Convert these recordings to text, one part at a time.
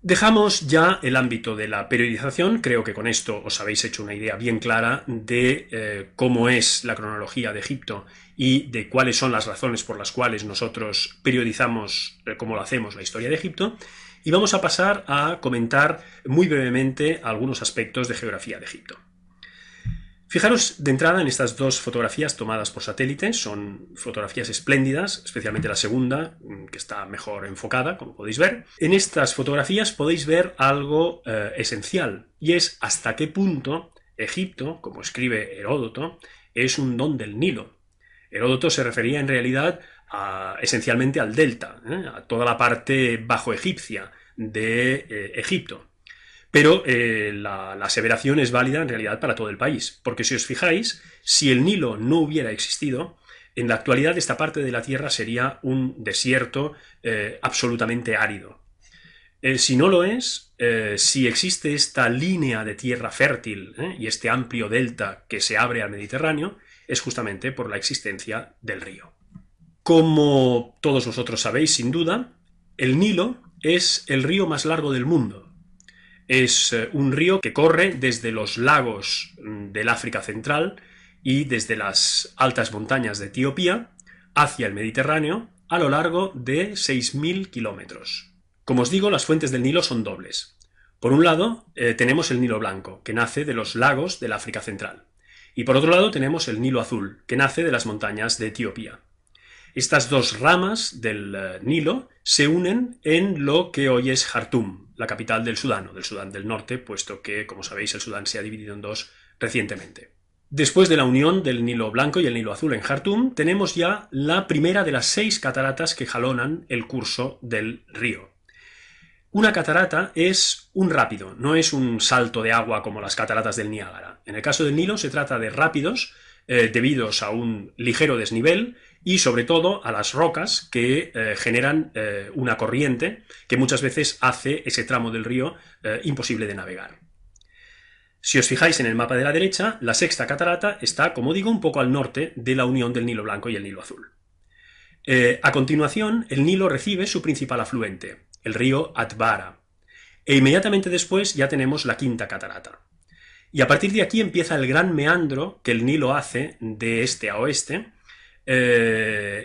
Dejamos ya el ámbito de la periodización. Creo que con esto os habéis hecho una idea bien clara de cómo es la cronología de Egipto y de cuáles son las razones por las cuales nosotros periodizamos, como lo hacemos, la historia de Egipto. Y vamos a pasar a comentar muy brevemente algunos aspectos de geografía de Egipto. Fijaros de entrada en estas dos fotografías tomadas por satélite. Son fotografías espléndidas, especialmente la segunda, que está mejor enfocada, como podéis ver. En estas fotografías podéis ver algo esencial, y es hasta qué punto Egipto, como escribe Heródoto, es un don del Nilo. Heródoto se refería en realidad esencialmente al delta, a toda la parte bajo egipcia de Egipto. Pero la aseveración es válida en realidad para todo el país, porque si os fijáis, si el Nilo no hubiera existido, en la actualidad esta parte de la Tierra sería un desierto absolutamente árido. Si no lo es, si existe esta línea de tierra fértil y este amplio delta que se abre al Mediterráneo, es justamente por la existencia del río. Como todos vosotros sabéis, sin duda, el Nilo es el río más largo del mundo. Es un río que corre desde los lagos del África Central y desde las altas montañas de Etiopía hacia el Mediterráneo a lo largo de 6.000 kilómetros. Como os digo, las fuentes del Nilo son dobles. Por un lado, tenemos el Nilo Blanco, que nace de los lagos del África Central. Y por otro lado tenemos el Nilo Azul, que nace de las montañas de Etiopía. Estas dos ramas del Nilo se unen en lo que hoy es Jartum, la capital del Sudán del Norte, puesto que, como sabéis, el Sudán se ha dividido en dos recientemente. Después de la unión del Nilo Blanco y el Nilo Azul en Jartum, tenemos ya la primera de las 6 cataratas que jalonan el curso del río. Una catarata es un rápido, no es un salto de agua como las cataratas del Niágara. En el caso del Nilo se trata de rápidos debidos a un ligero desnivel y sobre todo a las rocas que generan una corriente que muchas veces hace ese tramo del río imposible de navegar. Si os fijáis en el mapa de la derecha, la sexta catarata está, como digo, un poco al norte de la unión del Nilo Blanco y el Nilo Azul. A continuación, el Nilo recibe su principal afluente, el río Atbara, e inmediatamente después ya tenemos la quinta catarata. Y a partir de aquí empieza el gran meandro que el Nilo hace de este a oeste,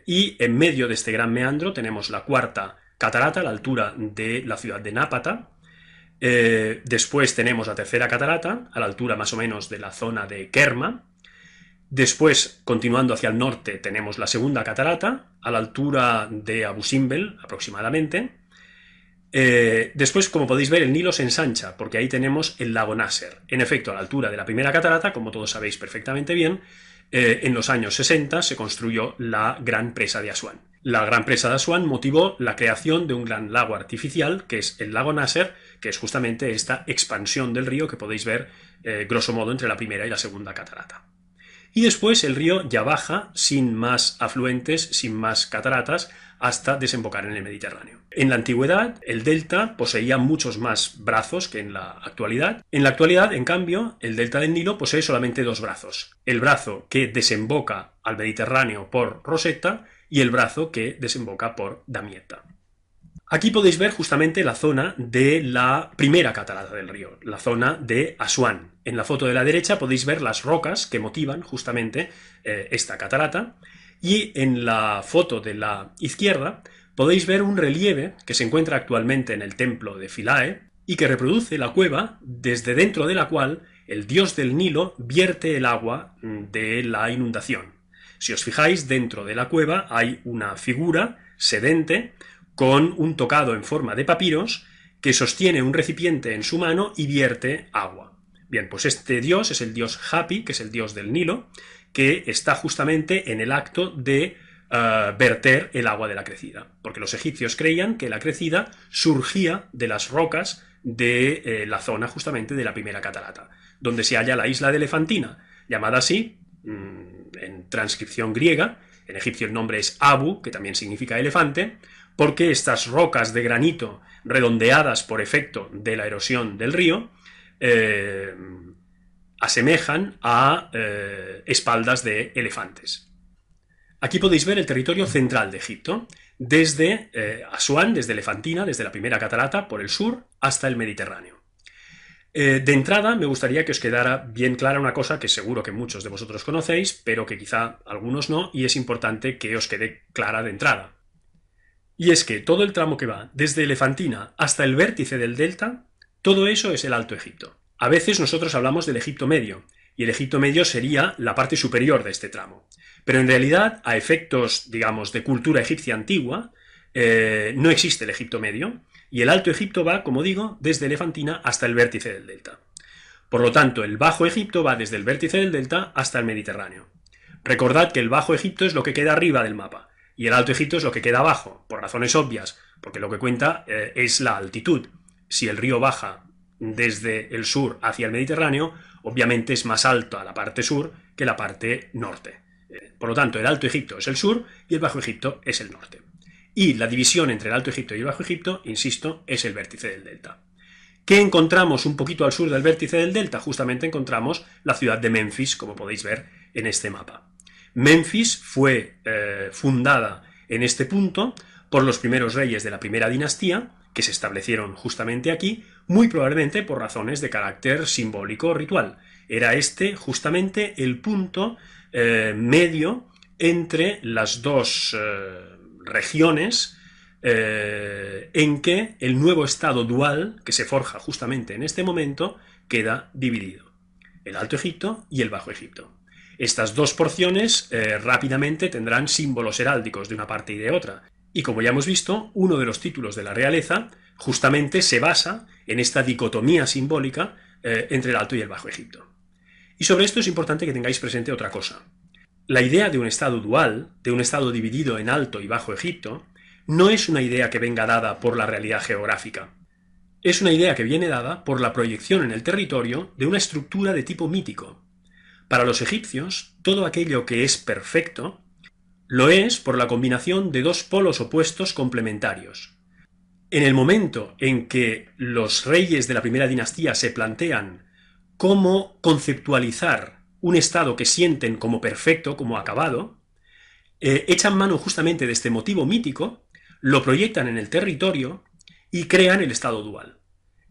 y en medio de este gran meandro tenemos la cuarta catarata a la altura de la ciudad de Nápata. Después tenemos la tercera catarata a la altura más o menos de la zona de Kerma. Después, continuando hacia el norte, tenemos la segunda catarata a la altura de Abu Simbel aproximadamente. Después, como podéis ver, el Nilo se ensancha, porque ahí tenemos el lago Nasser. En efecto, a la altura de la primera catarata, como todos sabéis perfectamente bien, en los años 60 se construyó la Gran Presa de Asuán. La Gran Presa de Asuán motivó la creación de un gran lago artificial, que es el lago Nasser, que es justamente esta expansión del río que podéis ver, grosso modo, entre la primera y la segunda catarata. Y después el río ya baja sin más afluentes, sin más cataratas, hasta desembocar en el Mediterráneo. En la antigüedad, el delta poseía muchos más brazos que en la actualidad. En la actualidad, en cambio, el delta del Nilo posee solamente 2 brazos. El brazo que desemboca al Mediterráneo por Rosetta y el brazo que desemboca por Damietta. Aquí podéis ver justamente la zona de la primera catarata del río, la zona de Asuán. En la foto de la derecha podéis ver las rocas que motivan justamente esta catarata, y en la foto de la izquierda podéis ver un relieve que se encuentra actualmente en el templo de Philae y que reproduce la cueva desde dentro de la cual el dios del Nilo vierte el agua de la inundación. Si os fijáis, dentro de la cueva hay una figura sedente con un tocado en forma de papiros que sostiene un recipiente en su mano y vierte agua. Bien, pues este dios es el dios Hapi, que es el dios del Nilo, que está justamente en el acto de verter el agua de la crecida, porque los egipcios creían que la crecida surgía de las rocas de la zona justamente de la primera catarata, donde se halla la isla de Elefantina, llamada así en transcripción griega. En egipcio el nombre es Abu, que también significa elefante, porque estas rocas de granito redondeadas por efecto de la erosión del río asemejan a espaldas de elefantes. Aquí podéis ver el territorio central de Egipto, desde Asuán, desde Elefantina, desde la primera catarata, por el sur, hasta el Mediterráneo. De entrada, me gustaría que os quedara bien clara una cosa que seguro que muchos de vosotros conocéis, pero que quizá algunos no, y es importante que os quede clara de entrada. Y es que todo el tramo que va desde Elefantina hasta el vértice del delta, todo eso es el Alto Egipto. A veces nosotros hablamos del Egipto Medio, y el Egipto Medio sería la parte superior de este tramo. Pero en realidad, a efectos, digamos, de cultura egipcia antigua, no existe el Egipto Medio, y el Alto Egipto va, como digo, desde Elefantina hasta el vértice del delta. Por lo tanto, el Bajo Egipto va desde el vértice del delta hasta el Mediterráneo. Recordad que el Bajo Egipto es lo que queda arriba del mapa, y el Alto Egipto es lo que queda abajo, por razones obvias, porque lo que cuenta es la altitud. Si el río baja desde el sur hacia el Mediterráneo, obviamente es más alto a la parte sur que la parte norte. Por lo tanto, el Alto Egipto es el sur y el Bajo Egipto es el norte. Y la división entre el Alto Egipto y el Bajo Egipto, insisto, es el vértice del delta. ¿Qué encontramos un poquito al sur del vértice del delta? Justamente encontramos la ciudad de Menfis, como podéis ver en este mapa. Menfis fue fundada en este punto por los primeros reyes de la primera dinastía, que se establecieron justamente aquí, muy probablemente por razones de carácter simbólico o ritual. Era este justamente el punto medio entre las dos regiones en que el nuevo estado dual, que se forja justamente en este momento, queda dividido. El Alto Egipto y el Bajo Egipto. Estas dos porciones rápidamente tendrán símbolos heráldicos de una parte y de otra. Y como ya hemos visto, uno de los títulos de la realeza justamente se basa en esta dicotomía simbólica entre el Alto y el Bajo Egipto. Y sobre esto es importante que tengáis presente otra cosa. La idea de un estado dual, de un estado dividido en Alto y Bajo Egipto, no es una idea que venga dada por la realidad geográfica. Es una idea que viene dada por la proyección en el territorio de una estructura de tipo mítico. Para los egipcios, todo aquello que es perfecto lo es por la combinación de dos polos opuestos complementarios. En el momento en que los reyes de la primera dinastía se plantean cómo conceptualizar un estado que sienten como perfecto, como acabado, echan mano justamente de este motivo mítico, lo proyectan en el territorio y crean el estado dual.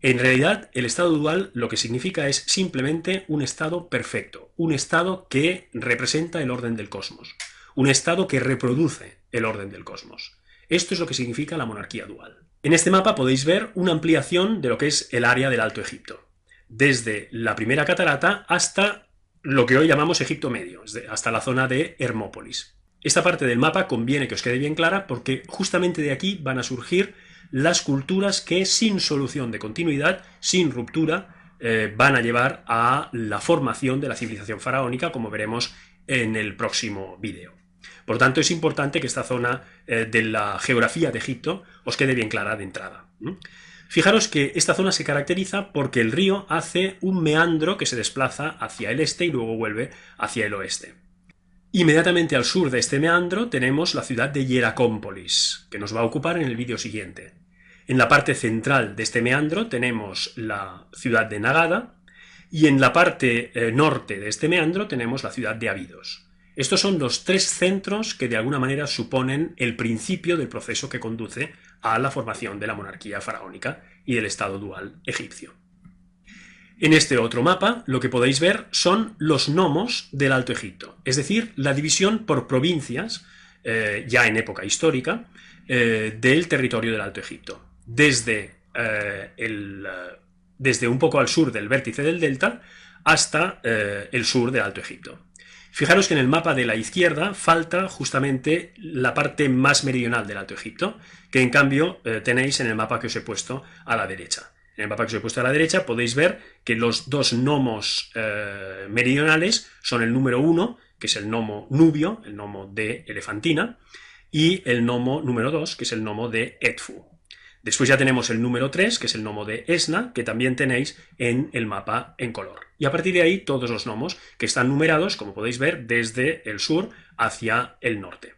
En realidad, el estado dual lo que significa es simplemente un estado perfecto, un estado que representa el orden del cosmos, un estado que reproduce el orden del cosmos. Esto es lo que significa la monarquía dual. En este mapa podéis ver una ampliación de lo que es el área del Alto Egipto, desde la primera catarata hasta lo que hoy llamamos Egipto Medio, hasta la zona de Hermópolis. Esta parte del mapa conviene que os quede bien clara porque justamente de aquí van a surgir las culturas que sin solución de continuidad, sin ruptura, van a llevar a la formación de la civilización faraónica, como veremos en el próximo vídeo. Por tanto, es importante que esta zona de la geografía de Egipto os quede bien clara de entrada. Fijaros que esta zona se caracteriza porque el río hace un meandro que se desplaza hacia el este y luego vuelve hacia el oeste. Inmediatamente al sur de este meandro tenemos la ciudad de Hieracómpolis, que nos va a ocupar en el vídeo siguiente. En la parte central de este meandro tenemos la ciudad de Nagada y en la parte norte de este meandro tenemos la ciudad de Abidos. Estos son los tres centros que de alguna manera suponen el principio del proceso que conduce a la formación de la monarquía faraónica y del estado dual egipcio. En este otro mapa lo que podéis ver son los nomos del Alto Egipto, es decir, la división por provincias, ya en época histórica, del territorio del Alto Egipto, desde un poco al sur del vértice del delta hasta el sur del Alto Egipto. Fijaros que en el mapa de la izquierda falta justamente la parte más meridional del Alto Egipto, que en cambio tenéis en el mapa que os he puesto a la derecha. En el mapa que os he puesto a la derecha podéis ver que los dos nomos meridionales son el número 1, que es el nomo Nubio, el nomo de Elefantina, y el nomo número 2, que es el nomo de Edfu. Después ya tenemos el número 3, que es el nomo de Esna, que también tenéis en el mapa en color. Y a partir de ahí todos los nomos que están numerados, como podéis ver, desde el sur hacia el norte.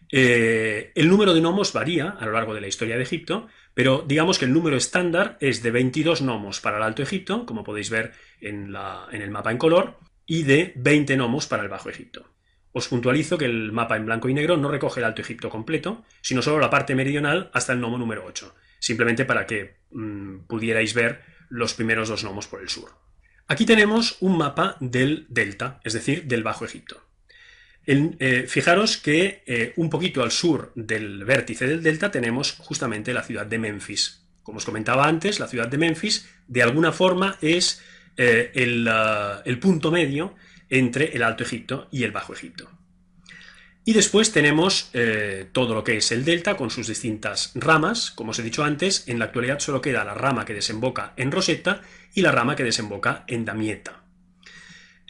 El número de nomos varía a lo largo de la historia de Egipto, pero digamos que el número estándar es de 22 nomos para el Alto Egipto, como podéis ver en el mapa en color, y de 20 nomos para el Bajo Egipto. Os puntualizo que el mapa en blanco y negro no recoge el Alto Egipto completo, sino solo la parte meridional hasta el nomo número 8, simplemente para que pudierais ver los primeros dos nomos por el sur. Aquí tenemos un mapa del delta, es decir, del Bajo Egipto. Fijaros que un poquito al sur del vértice del delta tenemos justamente la ciudad de Menfis. Como os comentaba antes, la ciudad de Menfis de alguna forma es el punto medio entre el Alto Egipto y el Bajo Egipto. Y después tenemos todo lo que es el delta con sus distintas ramas. Como os he dicho antes, en la actualidad solo queda la rama que desemboca en Rosetta y la rama que desemboca en Damietta.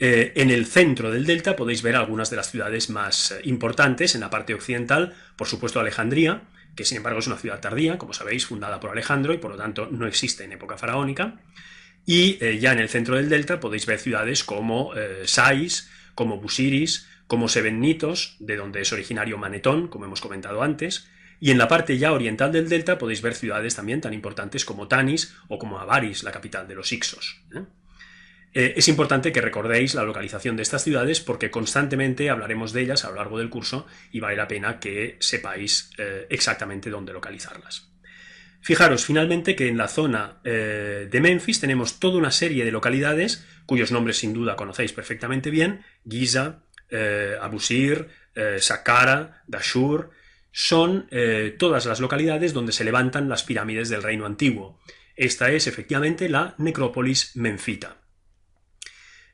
En el centro del delta podéis ver algunas de las ciudades más importantes. En la parte occidental, por supuesto, Alejandría, que sin embargo es una ciudad tardía, como sabéis, fundada por Alejandro y por lo tanto no existe en época faraónica. Y ya en el centro del delta podéis ver ciudades como Sais, como Busiris, como Sebennytos, de donde es originario Manetón, como hemos comentado antes. Y en la parte ya oriental del delta podéis ver ciudades también tan importantes como Tanis o como Avaris, la capital de los Hicsos. Es importante que recordéis la localización de estas ciudades porque constantemente hablaremos de ellas a lo largo del curso y vale la pena que sepáis exactamente dónde localizarlas. Fijaros finalmente que en la zona de Menfis tenemos toda una serie de localidades cuyos nombres sin duda conocéis perfectamente bien: Giza, Abusir, Saqqara, Dashur. Son todas las localidades donde se levantan las pirámides del reino antiguo. Esta es efectivamente la necrópolis menfita.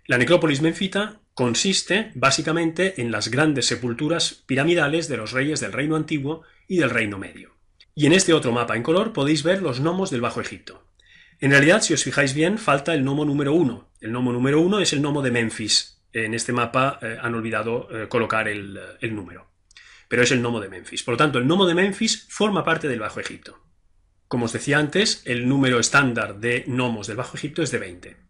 La necrópolis menfita consiste básicamente en las grandes sepulturas piramidales de los reyes del reino antiguo y del reino medio. Y en este otro mapa en color podéis ver los nomos del Bajo Egipto. En realidad, si os fijáis bien, falta el nomo número 1. El nomo número 1 es el nomo de Menfis. En este mapa han olvidado colocar el número, pero es el nomo de Menfis. Por lo tanto, el nomo de Menfis forma parte del Bajo Egipto. Como os decía antes, el número estándar de nomos del Bajo Egipto es de 20.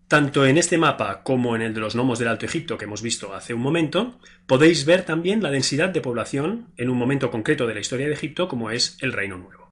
Tanto en este mapa como en el de los nomos del Alto Egipto que hemos visto hace un momento, podéis ver también la densidad de población en un momento concreto de la historia de Egipto como es el Reino Nuevo.